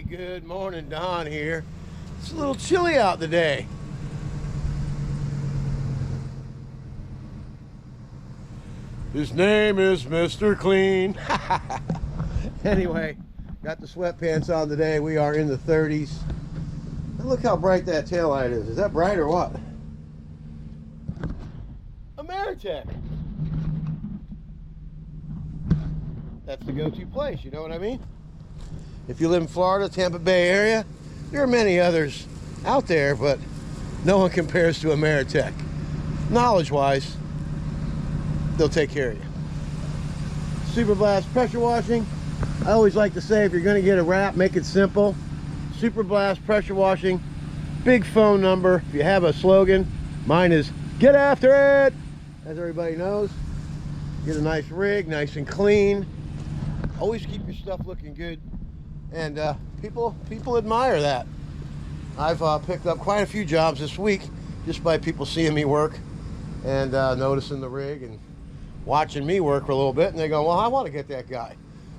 Good morning, Don here. It's a little chilly out today. His name is Mr. Clean. Anyway, got the sweatpants on today. We are in the 30s. And look how bright that taillight is. Is that bright or what? Ameritech. That's the go-to place, you know what I mean? If you live in Florida, Tampa Bay area, there are many others out there, but no one compares to Ameritech. Knowledge-wise, they'll take care of you. Super Blast pressure washing. I always like to say, if you're going to get a wrap, make it simple. Super Blast pressure washing. Big phone number. If you have a slogan, mine is "Get after it." As everybody knows, get a nice rig, nice and clean. Always keep your stuff looking good. And people admire that. I've picked up quite a few jobs this week just by people seeing me work and noticing the rig and watching me work for a little bit, and they go, well, I want to get that guy.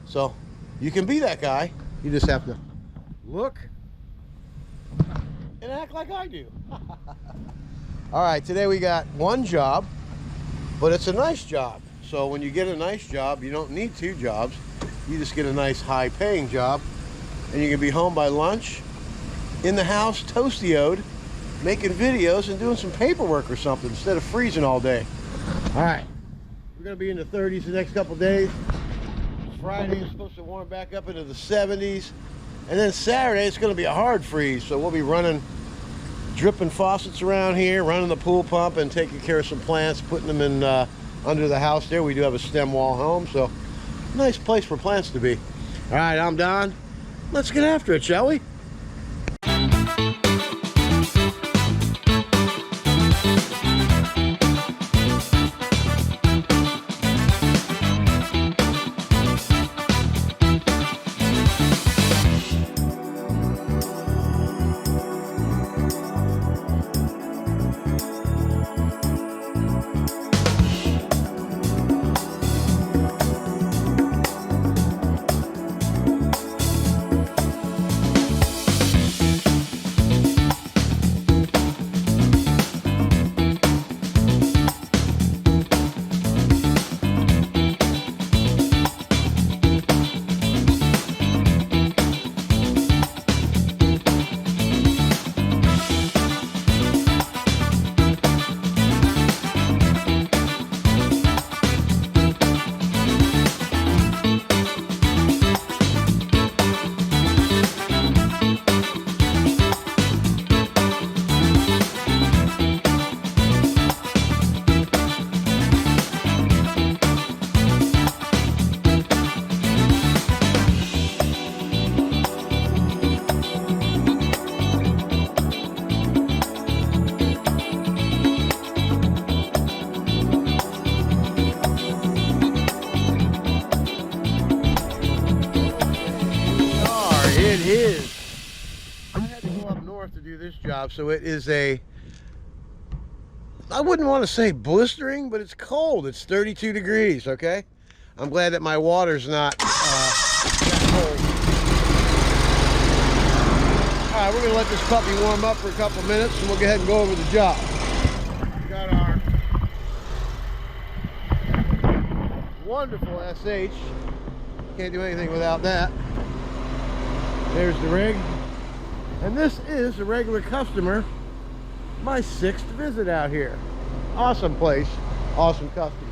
So you can be that guy. You just have to look and act like I do. All right, today we got one job, but it's a nice job. So when you get a nice job, you don't need two jobs. You just get a nice high-paying job, and you can be home by lunch, in the house, toasty-o'd, making videos and doing some paperwork or something instead of freezing all day. All right, we're gonna be in the 30s the next couple days. Friday is supposed to warm back up into the 70s, and then Saturday it's gonna be a hard freeze, so we'll be running dripping faucets around here, running the pool pump, and taking care of some plants, putting them in under the house there. We do have a stem wall home, so nice place for plants to be. All right, I'm Don. Let's get after it, shall we? To do this job, so it is I wouldn't want to say blistering, but it's cold. It's 32 degrees. Okay, I'm glad that my water's not that cold. All right, we're gonna let this puppy warm up for a couple minutes, and we'll go ahead and go over the job. We got our wonderful SH. Can't do anything without that. There's the rig. And this is a regular customer, my 6th visit out here. Awesome place, awesome customer.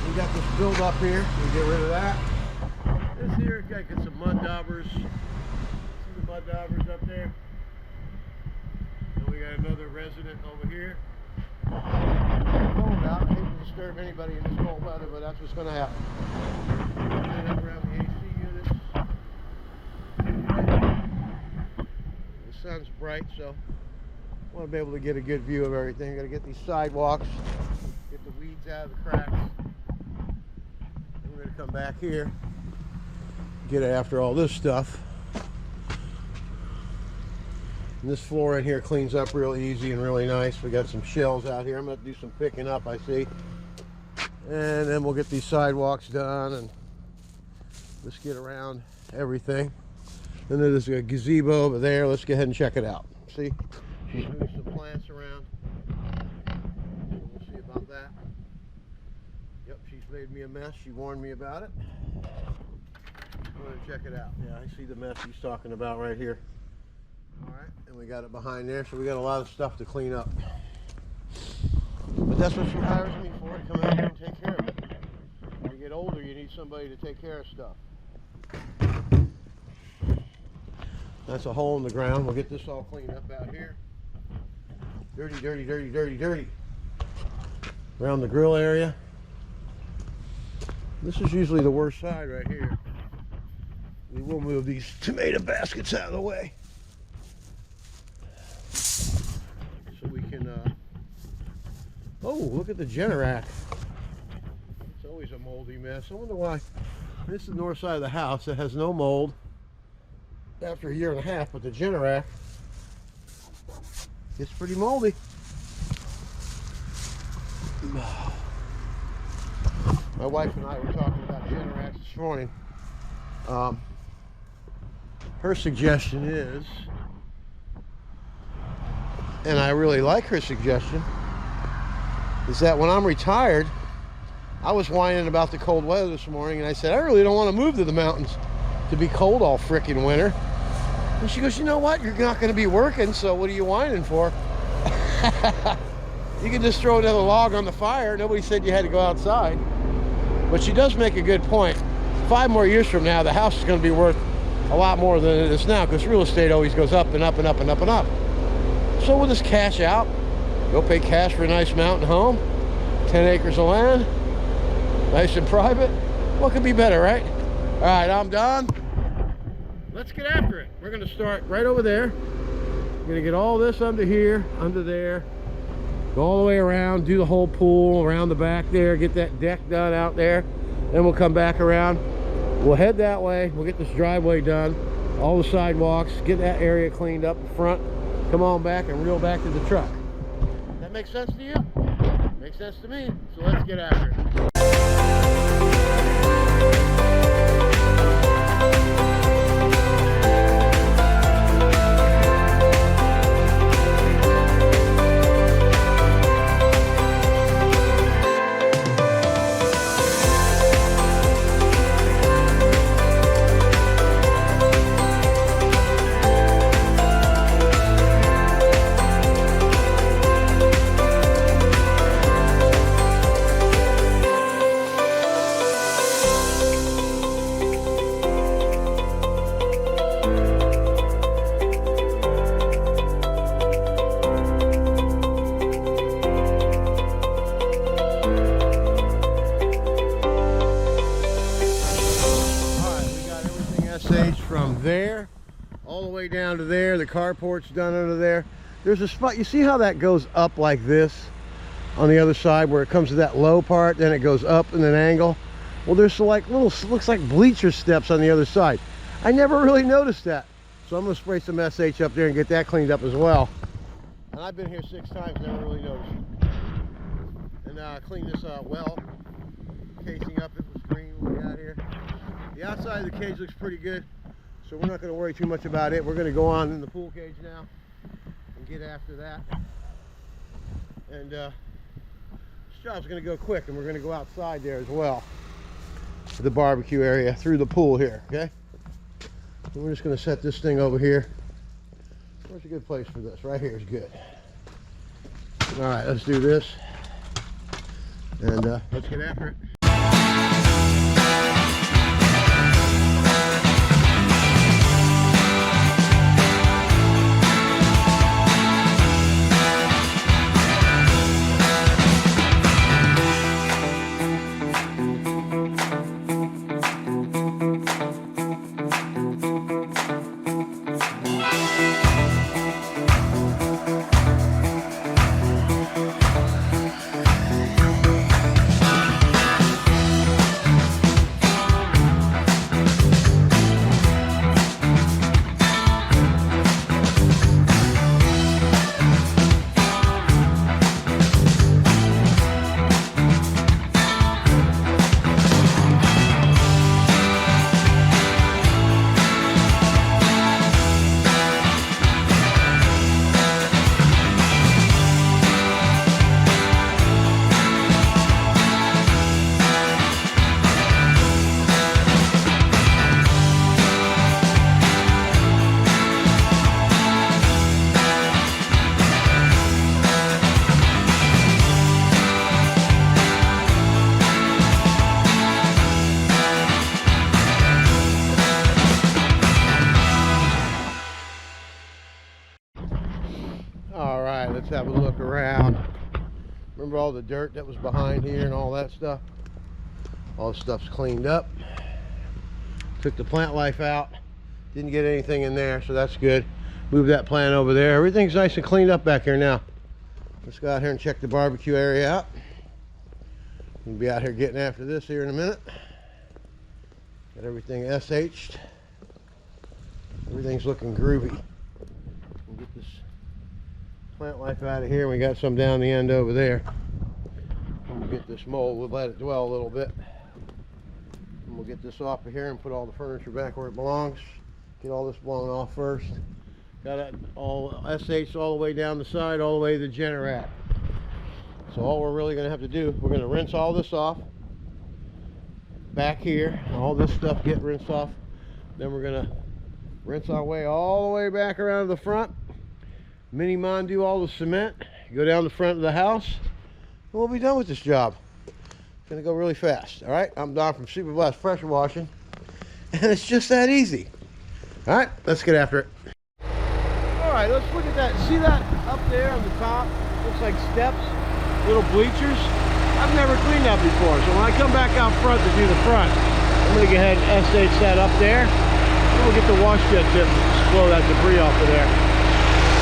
We got this build up here, we get rid of that. This here, got some mud daubers. See the mud daubers up there? And we got another resident over here. Cold out. I hate to disturb anybody in this cold weather, but that's what's going to happen. Around the AC units. The sun's bright, so I want to be able to get a good view of everything. Got to get these sidewalks, get the weeds out of the cracks. We're going to come back here, get after all this stuff. And this floor in here cleans up real easy and really nice. We got some shells out here. I'm going to do some picking up, I see. And then we'll get these sidewalks done and let's get around everything. Then there's a gazebo over there. Let's go ahead and check it out. See? She's moving some plants around. We'll see about that. Yep, she's made me a mess. She warned me about it. I'm going to check it out. Yeah, I see the mess he's talking about right here. All right, and we got it behind there, so we got a lot of stuff to clean up. But that's what she hires me for, to come out here and take care of it. When you get older, you need somebody to take care of stuff. That's a hole in the ground. We'll get this all cleaned up out here. Dirty, dirty, dirty, dirty, dirty. Around the grill area. This is usually the worst side right here. We will move these tomato baskets out of the way. So we can, oh, look at the Generac. It's always a moldy mess. I wonder why. This is the north side of the house. It has no mold after a year and a half, but the Generac gets pretty moldy. My wife and I were talking about Generacs this morning. Her suggestion is, and I really like her suggestion, is that when I'm retired, I was whining about the cold weather this morning, and I said, I really don't want to move to the mountains to be cold all frickin' winter. And she goes, you know what? You're not going to be working, so what are you whining for? You can just throw another log on the fire. Nobody said you had to go outside. But she does make a good point. 5 more years from now, the house is going to be worth a lot more than it is now, because real estate always goes up and up and up and up and up. So we'll just cash out, go pay cash for a nice mountain home, 10 acres of land, nice and private. What could be better, right? All right, I'm done. Let's get after it. We're going to start right over there. We're going to get all this under here, under there, go all the way around, do the whole pool around the back there, get that deck done out there. Then we'll come back around. We'll head that way. We'll get this driveway done, all the sidewalks, get that area cleaned up in front, come on back and reel back to the truck. That makes sense to you? Makes sense to me. So let's get after it. From there all the way down to there. The carport's done under there. There's a spot, you see how that goes up like this on the other side where it comes to that low part, then it goes up in an angle? Well, there's like little, looks like bleacher steps on the other side. I never really noticed that, so I'm gonna spray some SH up there and get that cleaned up as well. And I've been here 6 times, never really noticed. And clean this well casing up. It was green when we got here. The outside of the cage looks pretty good, so we're not going to worry too much about it. We're going to go on in the pool cage now and get after that. And this job's going to go quick, and we're going to go outside there as well to the barbecue area through the pool here, okay? And we're just going to set this thing over here. Where's a good place for this? Right here is good. All right, let's do this, and let's get after it. let's have a look around. Remember all the dirt that was behind here and all that stuff? All the stuff's cleaned up. Took the plant life out. Didn't get anything in there, so that's good. Move that plant over there. Everything's nice and cleaned up back here now. Let's go out here and check the barbecue area out. We'll be out here getting after this here in a minute. Got everything SH'd. Everything's looking groovy. We'll get this plant life out of here. We got some down the end over there. We'll get this mold. We'll let it dwell a little bit. And we'll get this off of here and put all the furniture back where it belongs. Get all this blown off first. Got it all SH'd all the way down the side, all the way to the Generat. So all we're really going to have to do, we're going to rinse all this off. Back here, all this stuff get rinsed off. Then we're going to rinse our way all the way back around to the front. Mini Mondo all the cement. Go down the front of the house. And we'll be done with this job. It's going to go really fast. All right, I'm Don from Super Blast Pressure Washing. And it's just that easy. All right, let's get after it. All right, let's look at that. See that up there on the top? Looks like steps, little bleachers. I've never cleaned that before, so when I come back out front to do the front, I'm going to go ahead and SH that up there. And we'll get the wash jet tip and just blow that debris off of there.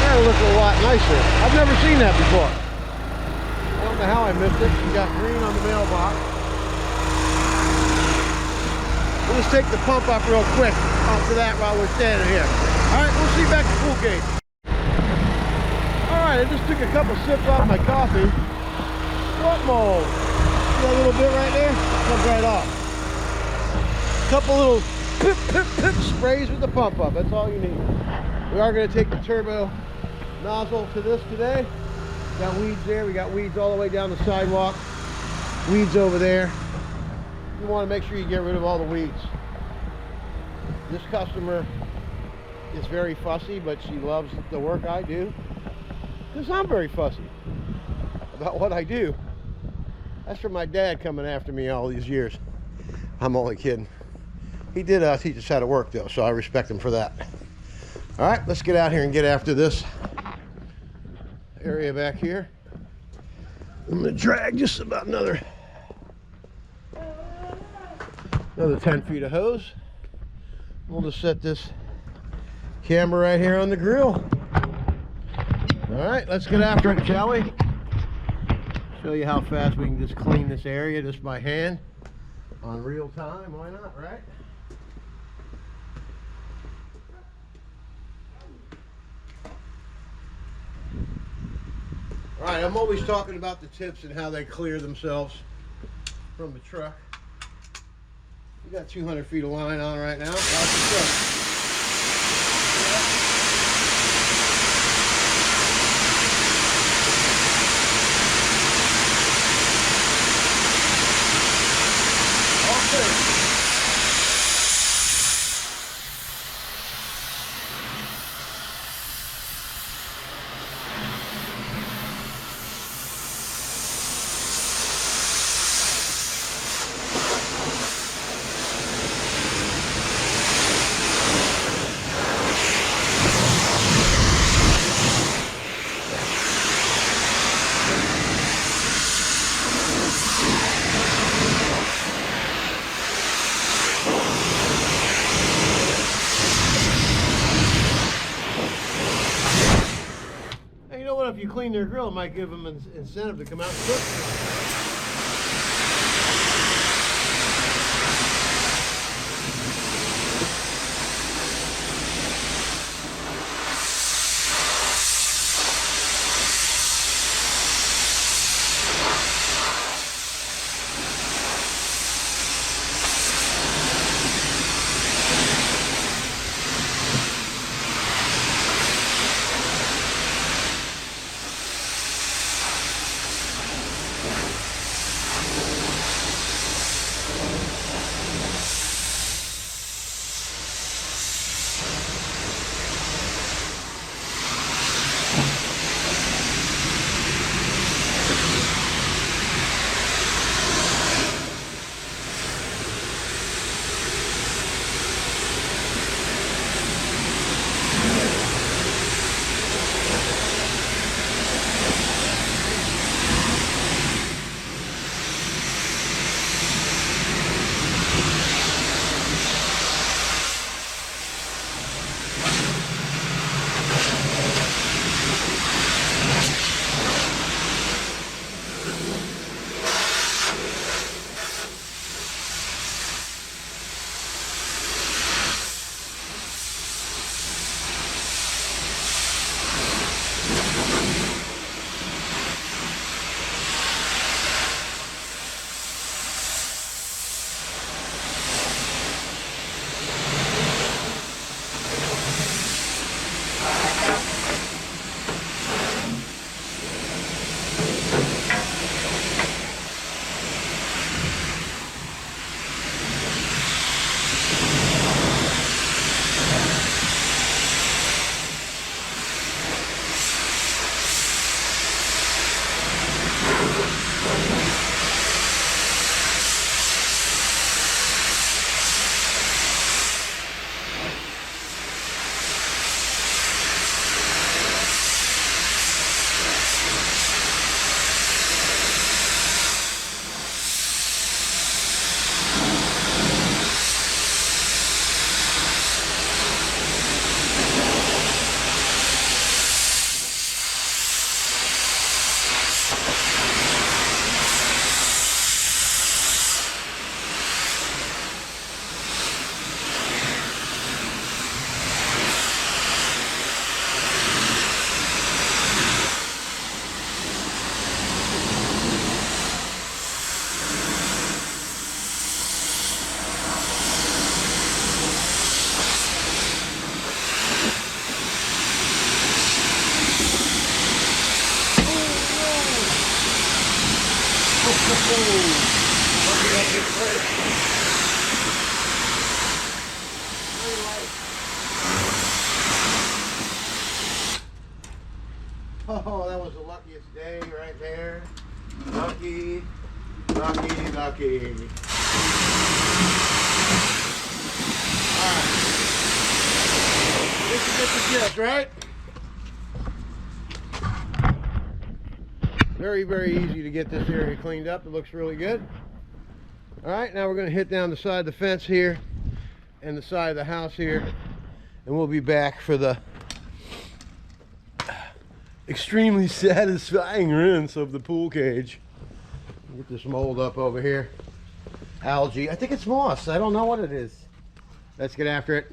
That'll look a lot nicer. I've never seen that before. I don't know how I missed it. We got green on the mailbox. We'll just take the pump off real quick off of that while we're standing here. All right, we'll see you back at Pool Gate. All right, I just took a couple sips off my coffee. What mold? See that little bit right there? Comes right off. Couple little pip, pip, pip sprays with the pump up. That's all you need. We are going to take the turbo nozzle to this today. Got weeds there. We got weeds all the way down the sidewalk. Weeds over there. You want to make sure you get rid of all the weeds. This customer is very fussy, but she loves the work I do. Because I'm very fussy about what I do. That's from my dad coming after me all these years. I'm only kidding. He did teach us how to work though, so I respect him for that. All right, let's get out here and get after this area back here. I'm gonna drag just about another 10 feet of hose. We'll just set this camera right here on the grill. All right, let's get after it, shall we? Show you how fast we can just clean this area just by hand on real time. Why not, right? All right, I'm always talking about the tips and how they clear themselves from the truck. We got 200 feet of line on right now. Watch the truck. If you clean their grill, it might give them an incentive to come out and cook. Oh, that was the luckiest day right there. Lucky, lucky, lucky. Alright. This is just a gift, right? Very, very easy to get this area cleaned up. It looks really good. Alright, now we're going to hit down the side of the fence here and the side of the house here, and we'll be back for the extremely satisfying rinse of the pool cage. Get this mold up over here. Algae. I think it's moss. I don't know what it is. Let's get after it.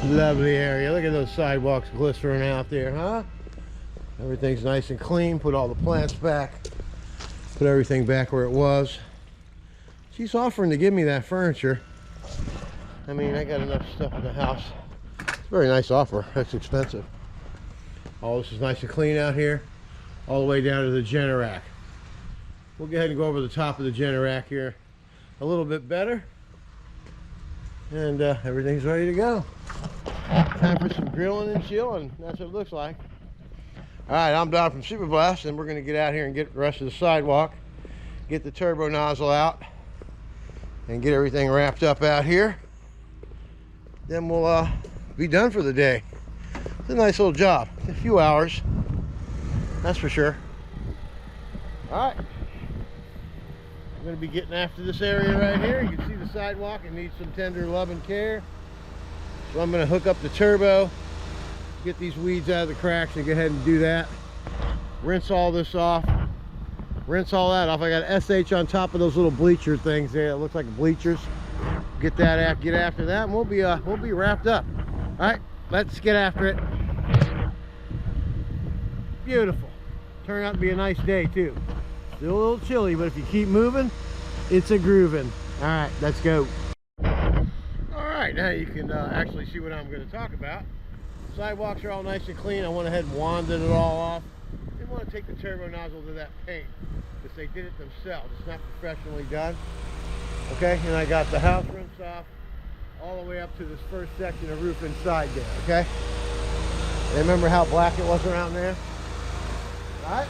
Lovely area. Look at those sidewalks glistering out there, huh? Everything's nice and clean. Put all the plants back. Put everything back where it was. She's offering to give me that furniture. I mean, I got enough stuff in the house. It's a very nice offer. That's expensive. All this is nice and clean out here. All the way down to the Generac. We'll go ahead and go over the top of the Generac here a little bit better. And everything's ready to go. Time for some grilling and chilling. That's what it looks like. Alright, I'm Don from Super Blast, and we're going to get out here and get the rest of the sidewalk, get the turbo nozzle out, and get everything wrapped up out here. Then we'll be done for the day. It's a nice little job. A few hours, that's for sure. Alright. I'm going to be getting after this area right here. You can see the sidewalk. It needs some tender love and care. So I'm going to hook up the turbo, get these weeds out of the cracks, and go ahead and do that. Rinse all this off. Rinse all that off. I got SH on top of those little bleacher things there. It looks like bleachers. Get that out. Get after that, and we'll be wrapped up. All right, let's get after it. Beautiful. Turned out to be a nice day too. Still a little chilly, but if you keep moving, it's a grooving. All right, let's go. All right, now you can actually see what I'm going to talk about. Sidewalks are all nice and clean. I went ahead and wanded it all off. Didn't want to take the turbo nozzle to that paint because they did it themselves. It's not professionally done. Okay, and I got the house rinsed off all the way up to this first section of roof inside there. Okay, and remember how black it was around there? All right.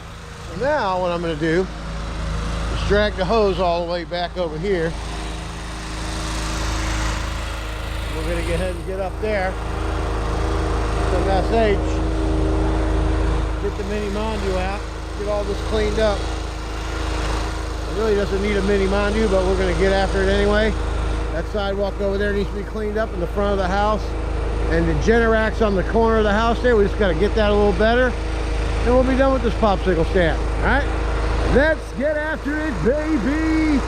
So now what I'm going to do is drag the hose all the way back over here. We're going to go ahead and get up there. Some SH. Get the mini Mondu out. Get all this cleaned up. And really doesn't need a mini Mondu, but we're gonna get after it anyway. That sidewalk over there needs to be cleaned up in the front of the house. And the Generac on the corner of the house there, we just gotta get that a little better. And we'll be done with this popsicle stand, all right? Let's get after it, baby!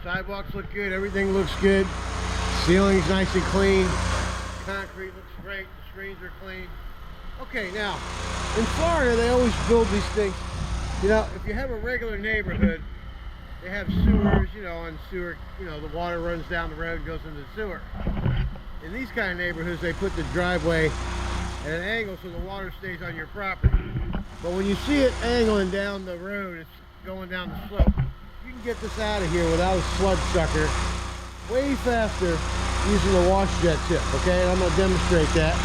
Sidewalks look good, everything looks good. Ceiling's nice and clean. Concrete looks great, the screens are clean. Okay, now, in Florida, they always build these things. You know, if you have a regular neighborhood, they have sewers, you know, and sewer, you know, the water runs down the road and goes into the sewer. In these kind of neighborhoods, they put the driveway at an angle so the water stays on your property. But when you see it angling down the road, it's going down the slope. You can get this out of here without a sludge sucker way faster using the wash jet tip, okay? And I'm going to demonstrate that.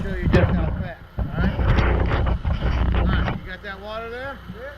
Show you just how fast, alright? You got that water there? Yeah.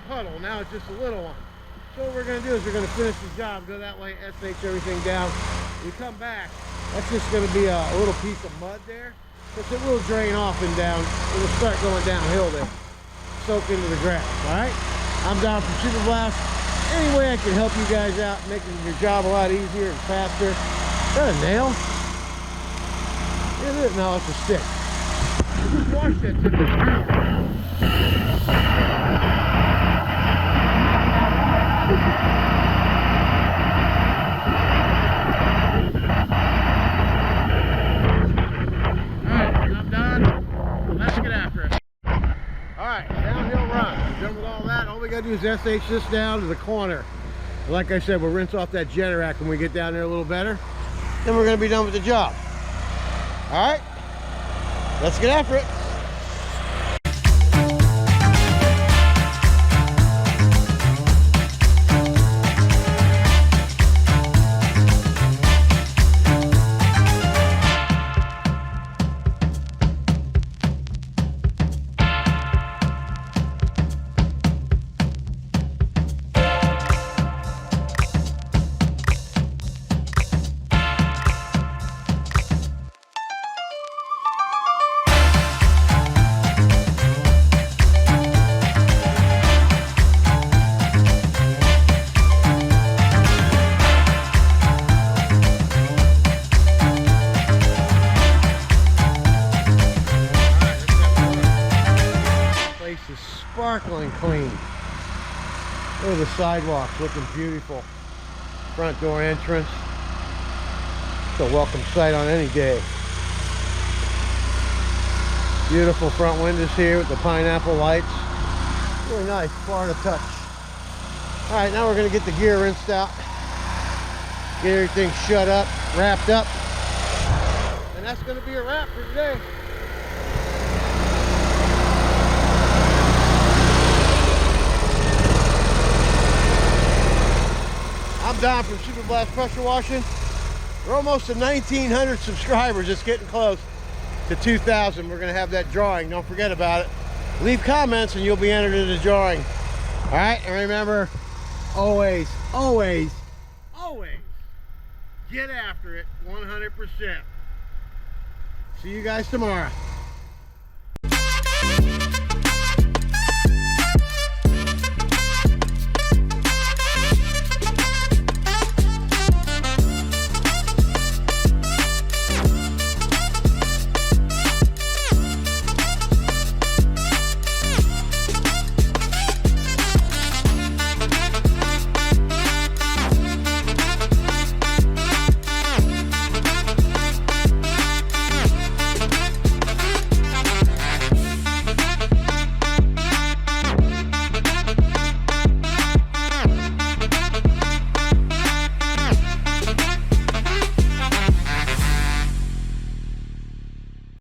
Puddle. Now it's just a little one. So what we're going to do is we're going to finish the job, go that way, SH everything down. We come back, that's just going to be a little piece of mud there, but it will drain off and down. It'll start going downhill there, soak into the grass. All right, I'm Don from Super Blast. Any way I can help you guys out, making your job a lot easier and faster. Is that a nail? It is. No, it's a stick. Just wash that tip of the do is SH this down to the corner. Like I said, we'll rinse off that Generac when we get down there a little better. Then we're going to be done with the job. All right, let's get after it. Look at the sidewalks, looking beautiful. Front door entrance. It's a welcome sight on any day. Beautiful front windows here with the pineapple lights. Really nice, Florida touch. All right, now we're gonna get the gear rinsed out. Get everything shut up, wrapped up. And that's gonna be a wrap for today. I'm Don from Super Blast Pressure Washing. We're almost to 1,900 subscribers. It's getting close to 2,000. We're gonna have that drawing. Don't forget about it. Leave comments and you'll be entered in the drawing. All right, and remember, always, always, always get after it 100%. See you guys tomorrow.